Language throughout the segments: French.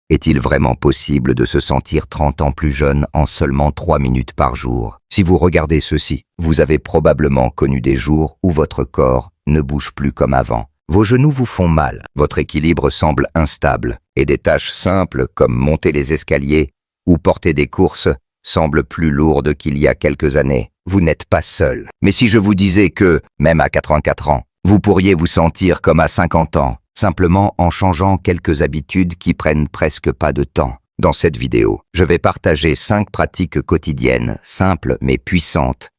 Est-il vraiment possible de se sentir 30 ans plus jeune en seulement 3 minutes par jour? Si vous regardez ceci, vous avez probablement connu des jours où votre corps ne bouge plus comme avant. Vos genoux vous font mal, votre équilibre semble instable, et des tâches simples comme monter les escaliers ou porter des courses semblent plus lourdes qu'il y a quelques années. Vous n'êtes pas seul. Mais si je vous disais que, même à 84 ans, vous pourriez vous sentir comme à 50 ans, simplement en changeant quelques habitudes qui prennent presque pas de temps. Dans cette vidéo, je vais partager 5 pratiques quotidiennes, simples mais puissantes,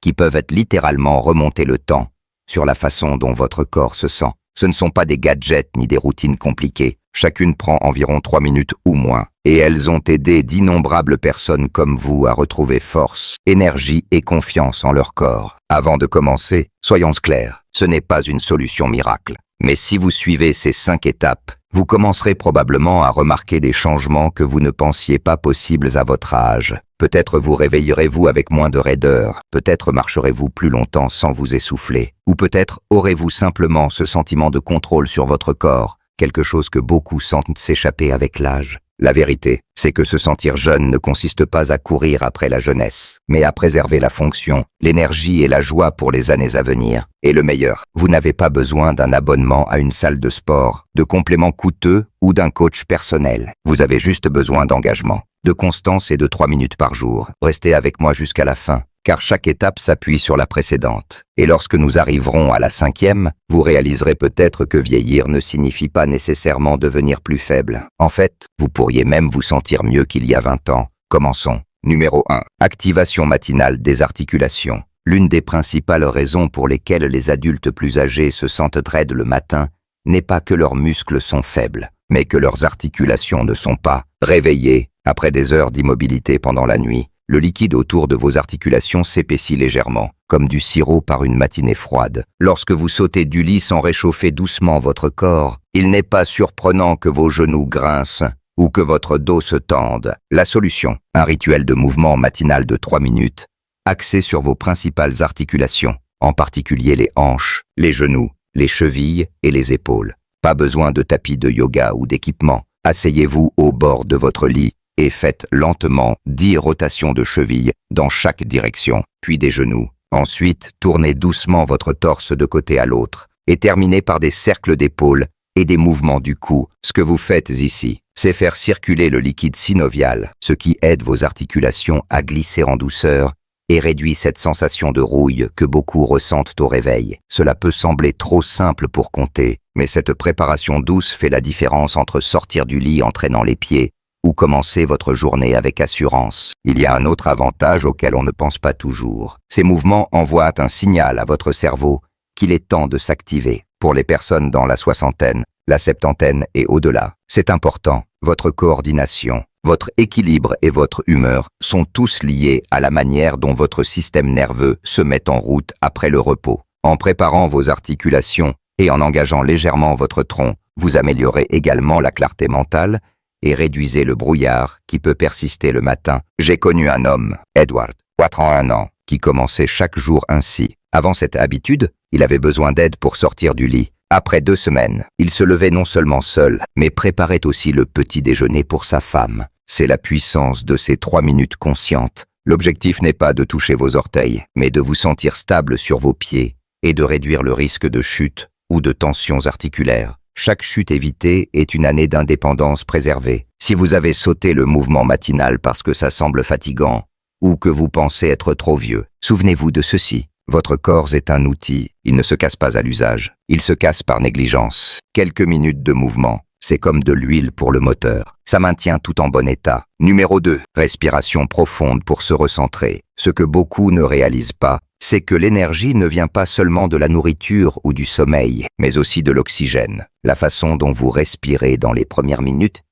qui peuvent littéralement remonter le temps sur la façon dont votre corps se sent. Ce ne sont pas des gadgets ni des routines compliquées. Chacune prend environ 3 minutes ou moins, et elles ont aidé d'innombrables personnes comme vous à retrouver force, énergie et confiance en leur corps. Avant de commencer, soyons clairs, ce n'est pas une solution miracle. Mais si vous suivez ces 5 étapes, vous commencerez probablement à remarquer des changements que vous ne pensiez pas possibles à votre âge. Peut-être vous réveillerez-vous avec moins de raideur, peut-être marcherez-vous plus longtemps sans vous essouffler, ou peut-être aurez-vous simplement ce sentiment de contrôle sur votre corps, quelque chose que beaucoup sentent s'échapper avec l'âge. La vérité, c'est que se sentir jeune ne consiste pas à courir après la jeunesse, mais à préserver la fonction, l'énergie et la joie pour les années à venir. Et le meilleur, vous n'avez pas besoin d'un abonnement à une salle de sport, de compléments coûteux ou d'un coach personnel. Vous avez juste besoin d'engagement, de constance et de 3 minutes par jour. Restez avec moi jusqu'à la fin, car chaque étape s'appuie sur la précédente. Et lorsque nous arriverons à la 5e, vous réaliserez peut-être que vieillir ne signifie pas nécessairement devenir plus faible. En fait, vous pourriez même vous sentir mieux qu'il y a 20 ans. Commençons. Numéro 1. Activation matinale des articulations. L'une des principales raisons pour lesquelles les adultes plus âgés se sentent raides le matin n'est pas que leurs muscles sont faibles, mais que leurs articulations ne sont pas réveillées après des heures d'immobilité pendant la nuit. Le liquide autour de vos articulations s'épaissit légèrement, comme du sirop par une matinée froide. Lorsque vous sautez du lit sans réchauffer doucement votre corps, il n'est pas surprenant que vos genoux grincent ou que votre dos se tende. La solution, un rituel de mouvement matinal de 3 minutes, axé sur vos principales articulations, en particulier les hanches, les genoux, les chevilles et les épaules. Pas besoin de tapis de yoga ou d'équipement. Asseyez-vous au bord de votre lit et faites lentement 10 rotations de chevilles dans chaque direction, puis des genoux. Ensuite, tournez doucement votre torse de côté à l'autre et terminez par des cercles d'épaules et des mouvements du cou. Ce que vous faites ici, c'est faire circuler le liquide synovial, ce qui aide vos articulations à glisser en douceur et réduit cette sensation de rouille que beaucoup ressentent au réveil. Cela peut sembler trop simple pour compter, mais cette préparation douce fait la différence entre sortir du lit en traînant les pieds ou commencer votre journée avec assurance. Il y a un autre avantage auquel on ne pense pas toujours. Ces mouvements envoient un signal à votre cerveau qu'il est temps de s'activer. Pour les personnes dans la soixantaine, la septantaine et au-delà, c'est important. Votre coordination, votre équilibre et votre humeur sont tous liés à la manière dont votre système nerveux se met en route après le repos. En préparant vos articulations et en engageant légèrement votre tronc, vous améliorez également la clarté mentale et réduisez le brouillard qui peut persister le matin. J'ai connu un homme, Edward, 81 ans, qui commençait chaque jour ainsi. Avant cette habitude, il avait besoin d'aide pour sortir du lit. Après 2 semaines, il se levait non seulement seul, mais préparait aussi le petit déjeuner pour sa femme. C'est la puissance de ces 3 minutes conscientes. L'objectif n'est pas de toucher vos orteils, mais de vous sentir stable sur vos pieds et de réduire le risque de chute ou de tensions articulaires. Chaque chute évitée est une année d'indépendance préservée. Si vous avez sauté le mouvement matinal parce que ça semble fatigant ou que vous pensez être trop vieux, souvenez-vous de ceci. Votre corps est un outil, il ne se casse pas à l'usage, il se casse par négligence. Quelques minutes de mouvement, c'est comme de l'huile pour le moteur. Ça maintient tout en bon état. Numéro 2, respiration profonde pour se recentrer. Ce que beaucoup ne réalisent pas, c'est que l'énergie ne vient pas seulement de la nourriture ou du sommeil, mais aussi de l'oxygène. La façon dont vous respirez dans les premières minutes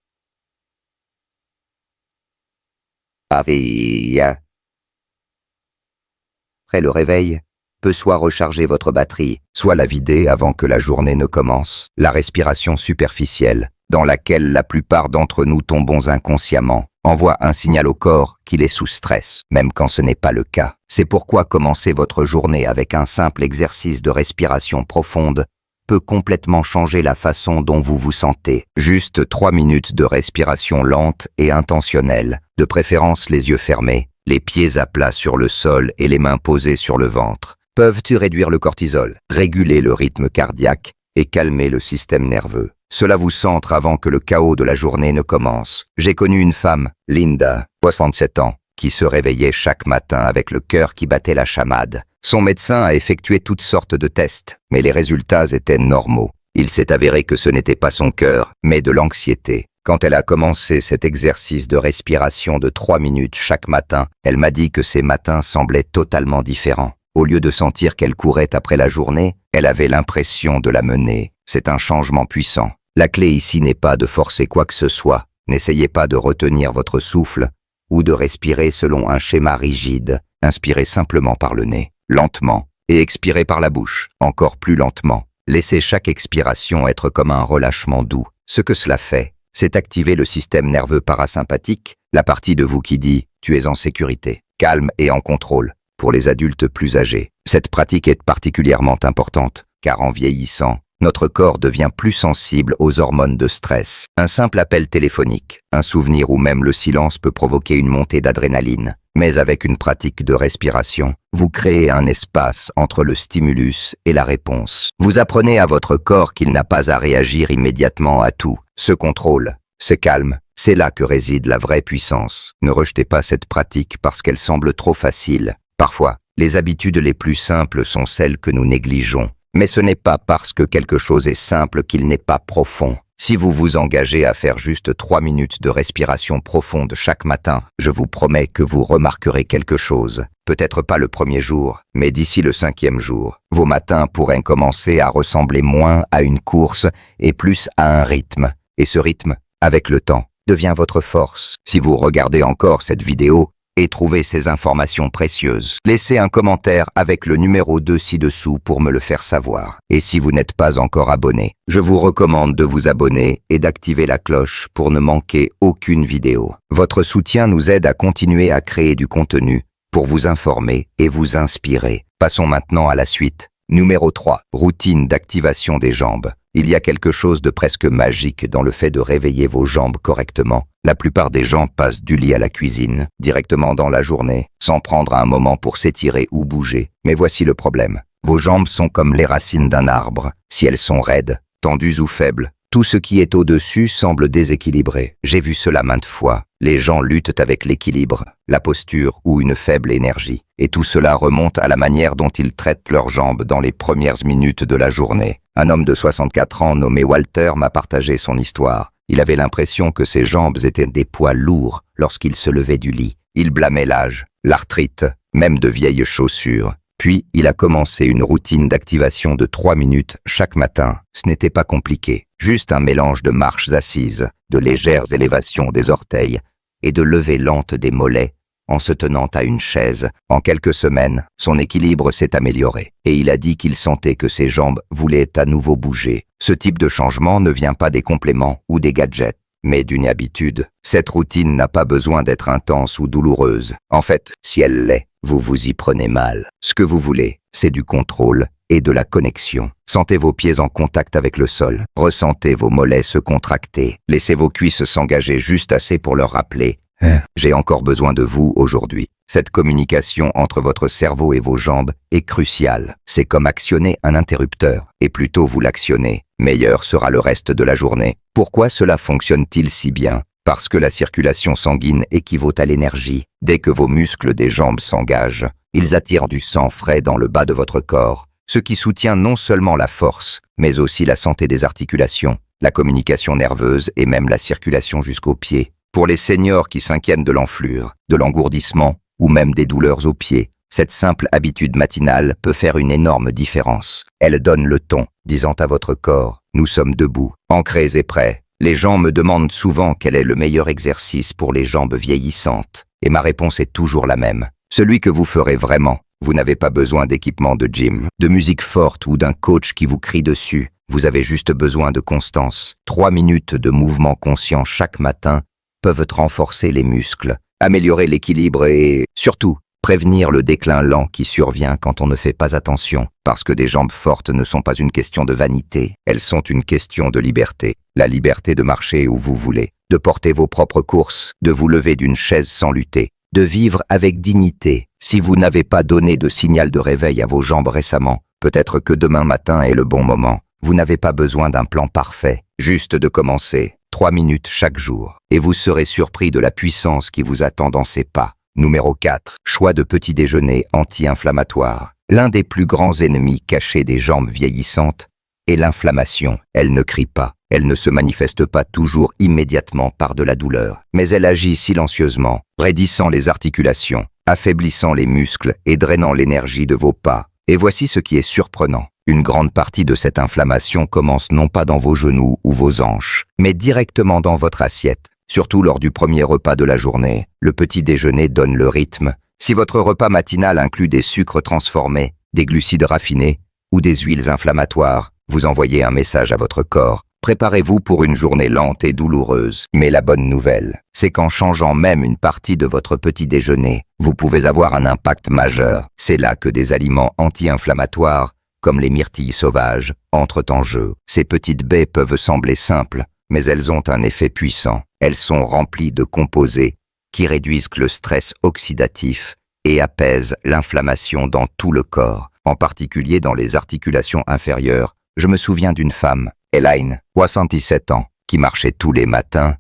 après le réveil peut soit recharger votre batterie, soit la vider avant que la journée ne commence. La respiration superficielle, dans laquelle la plupart d'entre nous tombons inconsciemment, envoie un signal au corps qu'il est sous stress, même quand ce n'est pas le cas. C'est pourquoi commencer votre journée avec un simple exercice de respiration profonde peut complètement changer la façon dont vous vous sentez. Juste 3 minutes de respiration lente et intentionnelle, de préférence les yeux fermés, les pieds à plat sur le sol et les mains posées sur le ventre, peuvent-ils réduire le cortisol, réguler le rythme cardiaque et calmer le système nerveux. Cela vous centre avant que le chaos de la journée ne commence. J'ai connu une femme, Linda, 67 ans, qui se réveillait chaque matin avec le cœur qui battait la chamade. Son médecin a effectué toutes sortes de tests, mais les résultats étaient normaux. Il s'est avéré que ce n'était pas son cœur, mais de l'anxiété. Quand elle a commencé cet exercice de respiration de 3 minutes chaque matin, elle m'a dit que ses matins semblaient totalement différents. Au lieu de sentir qu'elle courait après la journée, elle avait l'impression de la mener. C'est un changement puissant. La clé ici n'est pas de forcer quoi que ce soit. N'essayez pas de retenir votre souffle ou de respirer selon un schéma rigide. Inspirez simplement par le nez, lentement, et expirez par la bouche, encore plus lentement. Laissez chaque expiration être comme un relâchement doux. Ce que cela fait, c'est activer le système nerveux parasympathique, la partie de vous qui dit « tu es en sécurité, calme et en contrôle ». Pour les adultes plus âgés, cette pratique est particulièrement importante, car en vieillissant, notre corps devient plus sensible aux hormones de stress. Un simple appel téléphonique, un souvenir ou même le silence peut provoquer une montée d'adrénaline. Mais avec une pratique de respiration, vous créez un espace entre le stimulus et la réponse. Vous apprenez à votre corps qu'il n'a pas à réagir immédiatement à tout. Ce contrôle, ce calme, c'est là que réside la vraie puissance. Ne rejetez pas cette pratique parce qu'elle semble trop facile. Parfois, les habitudes les plus simples sont celles que nous négligeons. Mais ce n'est pas parce que quelque chose est simple qu'il n'est pas profond. Si vous vous engagez à faire juste 3 minutes de respiration profonde chaque matin, je vous promets que vous remarquerez quelque chose. Peut-être pas le premier jour, mais d'ici le 5e jour, vos matins pourraient commencer à ressembler moins à une course et plus à un rythme. Et ce rythme, avec le temps, devient votre force. Si vous regardez encore cette vidéo, et trouvez ces informations précieuses, laissez un commentaire avec le numéro 2 ci-dessous pour me le faire savoir. Et si vous n'êtes pas encore abonné, je vous recommande de vous abonner et d'activer la cloche pour ne manquer aucune vidéo. Votre soutien nous aide à continuer à créer du contenu pour vous informer et vous inspirer. Passons maintenant à la suite. Numéro 3. Routine d'activation des jambes. Il y a quelque chose de presque magique dans le fait de réveiller vos jambes correctement. La plupart des gens passent du lit à la cuisine, directement dans la journée, sans prendre un moment pour s'étirer ou bouger. Mais voici le problème. Vos jambes sont comme les racines d'un arbre. Si elles sont raides, tendues ou faibles, tout ce qui est au-dessus semble déséquilibré. J'ai vu cela maintes fois. Les gens luttent avec l'équilibre, la posture ou une faible énergie. Et tout cela remonte à la manière dont ils traitent leurs jambes dans les premières minutes de la journée. Un homme de 64 ans nommé Walter m'a partagé son histoire. Il avait l'impression que ses jambes étaient des poids lourds lorsqu'il se levait du lit. Il blâmait l'âge, l'arthrite, même de vieilles chaussures. Puis, il a commencé une routine d'activation de 3 minutes chaque matin. Ce n'était pas compliqué, juste un mélange de marches assises, de légères élévations des orteils et de levées lentes des mollets en se tenant à une chaise. En quelques semaines, son équilibre s'est amélioré et il a dit qu'il sentait que ses jambes voulaient à nouveau bouger. Ce type de changement ne vient pas des compléments ou des gadgets, mais d'une habitude. Cette routine n'a pas besoin d'être intense ou douloureuse. En fait, si elle l'est, vous vous y prenez mal. Ce que vous voulez, c'est du contrôle et de la connexion. Sentez vos pieds en contact avec le sol. Ressentez vos mollets se contracter. Laissez vos cuisses s'engager juste assez pour leur rappeler « J'ai encore besoin de vous aujourd'hui ». Cette communication entre votre cerveau et vos jambes est cruciale. C'est comme actionner un interrupteur. Et plus tôt vous l'actionnez, meilleur sera le reste de la journée. Pourquoi cela fonctionne-t-il si bien ? Parce que la circulation sanguine équivaut à l'énergie. Dès que vos muscles des jambes s'engagent, ils attirent du sang frais dans le bas de votre corps, ce qui soutient non seulement la force, mais aussi la santé des articulations, la communication nerveuse et même la circulation jusqu'aux pieds. Pour les seniors qui s'inquiètent de l'enflure, de l'engourdissement ou même des douleurs aux pieds, cette simple habitude matinale peut faire une énorme différence. Elle donne le ton, disant à votre corps « Nous sommes debout, ancrés et prêts ». Les gens me demandent souvent quel est le meilleur exercice pour les jambes vieillissantes. Et ma réponse est toujours la même. Celui que vous ferez vraiment. Vous n'avez pas besoin d'équipement de gym, de musique forte ou d'un coach qui vous crie dessus. Vous avez juste besoin de constance. 3 minutes de mouvement conscient chaque matin peuvent renforcer les muscles, améliorer l'équilibre et, surtout, Prévenir le déclin lent qui survient quand on ne fait pas attention, parce que des jambes fortes ne sont pas une question de vanité, elles sont une question de liberté. La liberté de marcher où vous voulez, de porter vos propres courses, de vous lever d'une chaise sans lutter, de vivre avec dignité. Si vous n'avez pas donné de signal de réveil à vos jambes récemment, peut-être que demain matin est le bon moment. Vous n'avez pas besoin d'un plan parfait, juste de commencer, 3 minutes chaque jour, et vous serez surpris de la puissance qui vous attend dans ces pas. Numéro 4. Choix de petit déjeuner anti-inflammatoire. L'un des plus grands ennemis cachés des jambes vieillissantes est l'inflammation. Elle ne crie pas, elle ne se manifeste pas toujours immédiatement par de la douleur, mais elle agit silencieusement, raidissant les articulations, affaiblissant les muscles et drainant l'énergie de vos pas. Et voici ce qui est surprenant. Une grande partie de cette inflammation commence non pas dans vos genoux ou vos hanches, mais directement dans votre assiette. Surtout lors du premier repas de la journée, le petit déjeuner donne le rythme. Si votre repas matinal inclut des sucres transformés, des glucides raffinés ou des huiles inflammatoires, vous envoyez un message à votre corps. Préparez-vous pour une journée lente et douloureuse. Mais la bonne nouvelle, c'est qu'en changeant même une partie de votre petit déjeuner, vous pouvez avoir un impact majeur. C'est là que des aliments anti-inflammatoires, comme les myrtilles sauvages, entrent en jeu. Ces petites baies peuvent sembler simples, mais elles ont un effet puissant. Elles sont remplies de composés qui réduisent le stress oxydatif et apaisent l'inflammation dans tout le corps, en particulier dans les articulations inférieures. Je me souviens d'une femme, Elaine, 77 ans, qui marchait tous les matins,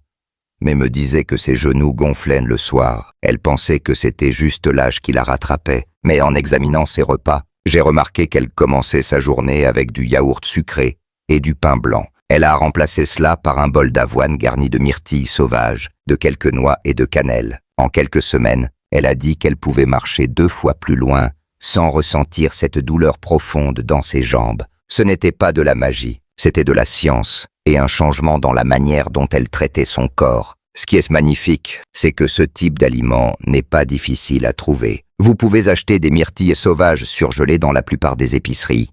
mais me disait que ses genoux gonflaient le soir. Elle pensait que c'était juste l'âge qui la rattrapait, mais en examinant ses repas, j'ai remarqué qu'elle commençait sa journée avec du yaourt sucré et du pain blanc. Elle a remplacé cela par un bol d'avoine garni de myrtilles sauvages, de quelques noix et de cannelle. En quelques semaines, elle a dit qu'elle pouvait marcher 2 fois plus loin sans ressentir cette douleur profonde dans ses jambes. Ce n'était pas de la magie, c'était de la science et un changement dans la manière dont elle traitait son corps. Ce qui est magnifique, c'est que ce type d'aliment n'est pas difficile à trouver. Vous pouvez acheter des myrtilles sauvages surgelées dans la plupart des épiceries.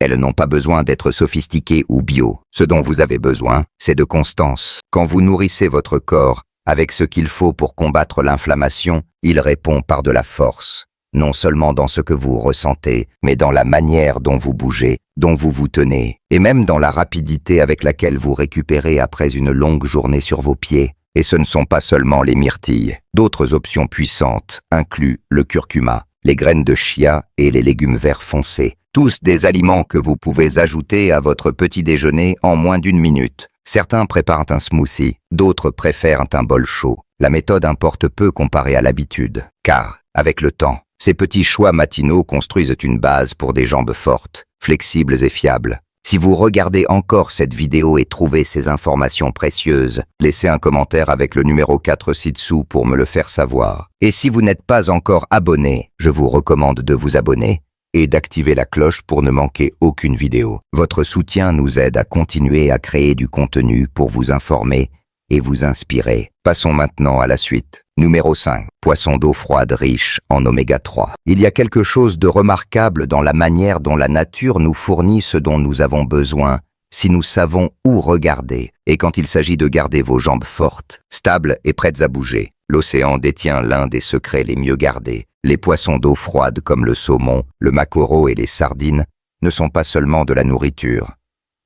Elles n'ont pas besoin d'être sophistiquées ou bio. Ce dont vous avez besoin, c'est de constance. Quand vous nourrissez votre corps avec ce qu'il faut pour combattre l'inflammation, il répond par de la force. Non seulement dans ce que vous ressentez, mais dans la manière dont vous bougez, dont vous vous tenez, et même dans la rapidité avec laquelle vous récupérez après une longue journée sur vos pieds. Et ce ne sont pas seulement les myrtilles. D'autres options puissantes incluent le curcuma, les graines de chia et les légumes verts foncés. Tous des aliments que vous pouvez ajouter à votre petit déjeuner en moins d'1 minute. Certains préparent un smoothie, d'autres préfèrent un bol chaud. La méthode importe peu comparée à l'habitude, car, avec le temps, ces petits choix matinaux construisent une base pour des jambes fortes, flexibles et fiables. Si vous regardez encore cette vidéo et trouvez ces informations précieuses, laissez un commentaire avec le numéro 4 ci-dessous pour me le faire savoir. Et si vous n'êtes pas encore abonné, je vous recommande de vous abonner et d'activer la cloche pour ne manquer aucune vidéo. Votre soutien nous aide à continuer à créer du contenu pour vous informer et vous inspirer. Passons maintenant à la suite. Numéro 5. Poisson d'eau froide riche en oméga 3. Il y a quelque chose de remarquable dans la manière dont la nature nous fournit ce dont nous avons besoin, si nous savons où regarder. Et quand il s'agit de garder vos jambes fortes, stables et prêtes à bouger, l'océan détient l'un des secrets les mieux gardés. Les poissons d'eau froide comme le saumon, le maquereau et les sardines ne sont pas seulement de la nourriture.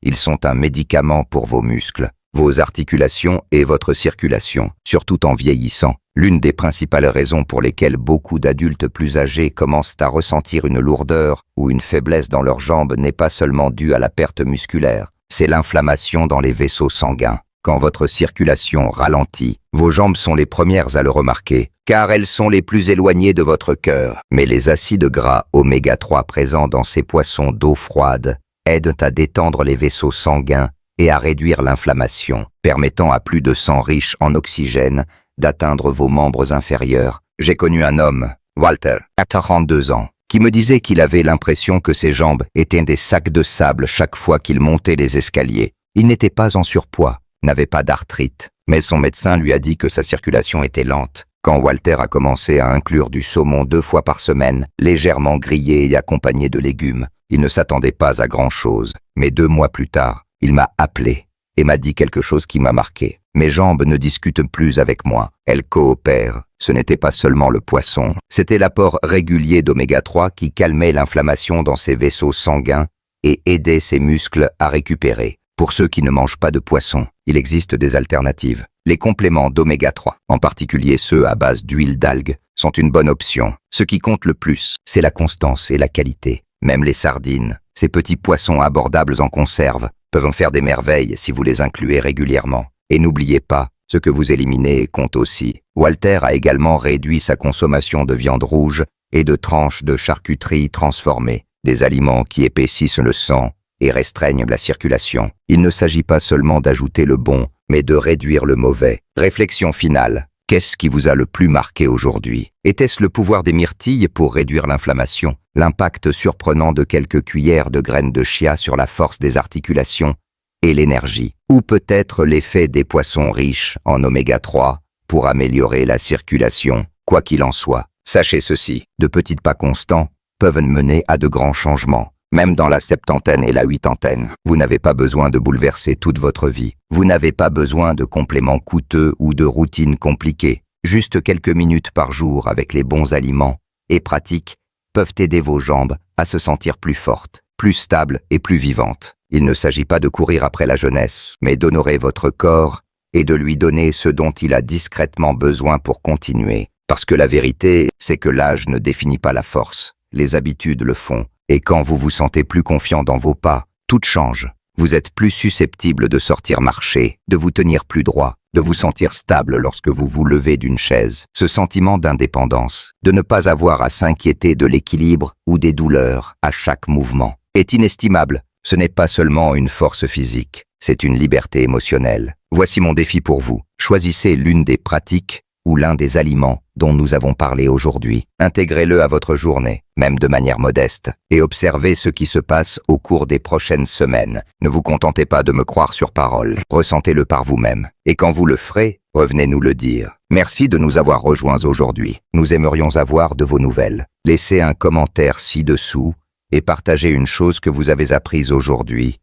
Ils sont un médicament pour vos muscles, vos articulations et votre circulation, surtout en vieillissant. L'une des principales raisons pour lesquelles beaucoup d'adultes plus âgés commencent à ressentir une lourdeur ou une faiblesse dans leurs jambes n'est pas seulement due à la perte musculaire, c'est l'inflammation dans les vaisseaux sanguins. Quand votre circulation ralentit, vos jambes sont les premières à le remarquer, car elles sont les plus éloignées de votre cœur. Mais les acides gras oméga 3 présents dans ces poissons d'eau froide aident à détendre les vaisseaux sanguins et à réduire l'inflammation, permettant à plus de sang riche en oxygène d'atteindre vos membres inférieurs. J'ai connu un homme, Walter, à 42 ans, qui me disait qu'il avait l'impression que ses jambes étaient des sacs de sable chaque fois qu'il montait les escaliers. Il n'était pas en surpoids, n'avait pas d'arthrite, mais son médecin lui a dit que sa circulation était lente. Quand Walter a commencé à inclure du saumon 2 fois par semaine, légèrement grillé et accompagné de légumes, il ne s'attendait pas à grand-chose. Mais 2 mois plus tard, il m'a appelé et m'a dit quelque chose qui m'a marqué. Mes jambes ne discutent plus avec moi. Elles coopèrent. Ce n'était pas seulement le poisson, c'était l'apport régulier d'oméga 3 qui calmait l'inflammation dans ses vaisseaux sanguins et aidait ses muscles à récupérer. Pour ceux qui ne mangent pas de poisson, il existe des alternatives. Les compléments d'oméga 3, en particulier ceux à base d'huile d'algues, sont une bonne option. Ce qui compte le plus, c'est la constance et la qualité. Même les sardines, ces petits poissons abordables en conserve, peuvent en faire des merveilles si vous les incluez régulièrement. Et n'oubliez pas, ce que vous éliminez compte aussi. Walter a également réduit sa consommation de viande rouge et de tranches de charcuterie transformées, des aliments qui épaississent le sang et restreignent la circulation. Il ne s'agit pas seulement d'ajouter le bon, mais de réduire le mauvais. Réflexion finale. Qu'est-ce qui vous a le plus marqué aujourd'hui? Était-ce le pouvoir des myrtilles pour réduire l'inflammation? L'impact surprenant de quelques cuillères de graines de chia sur la force des articulations et l'énergie? Ou peut-être l'effet des poissons riches en oméga 3 pour améliorer la circulation? Quoi qu'il en soit, sachez ceci, de petits pas constants peuvent mener à de grands changements. Même dans la septantaine et la huitantaine, vous n'avez pas besoin de bouleverser toute votre vie. Vous n'avez pas besoin de compléments coûteux ou de routines compliquées. Juste quelques minutes par jour avec les bons aliments et pratiques peuvent aider vos jambes à se sentir plus fortes, plus stables et plus vivantes. Il ne s'agit pas de courir après la jeunesse, mais d'honorer votre corps et de lui donner ce dont il a discrètement besoin pour continuer. Parce que la vérité, c'est que l'âge ne définit pas la force. Les habitudes le font. Et quand vous vous sentez plus confiant dans vos pas, tout change. Vous êtes plus susceptible de sortir marcher, de vous tenir plus droit, de vous sentir stable lorsque vous vous levez d'une chaise. Ce sentiment d'indépendance, de ne pas avoir à s'inquiéter de l'équilibre ou des douleurs à chaque mouvement, est inestimable. Ce n'est pas seulement une force physique, c'est une liberté émotionnelle. Voici mon défi pour vous. Choisissez l'une des pratiques ou l'un des aliments dont nous avons parlé aujourd'hui. Intégrez-le à votre journée, même de manière modeste, et observez ce qui se passe au cours des prochaines semaines. Ne vous contentez pas de me croire sur parole, ressentez-le par vous-même. Et quand vous le ferez, revenez nous le dire. Merci de nous avoir rejoints aujourd'hui. Nous aimerions avoir de vos nouvelles. Laissez un commentaire ci-dessous et partagez une chose que vous avez apprise aujourd'hui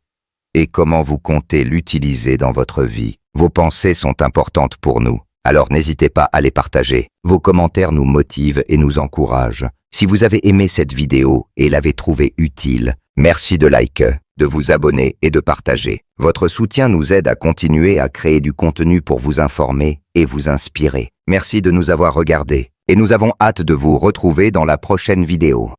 et comment vous comptez l'utiliser dans votre vie. Vos pensées sont importantes pour nous. Alors n'hésitez pas à les partager. Vos commentaires nous motivent et nous encouragent. Si vous avez aimé cette vidéo et l'avez trouvée utile, merci de liker, de vous abonner et de partager. Votre soutien nous aide à continuer à créer du contenu pour vous informer et vous inspirer. Merci de nous avoir regardés et nous avons hâte de vous retrouver dans la prochaine vidéo.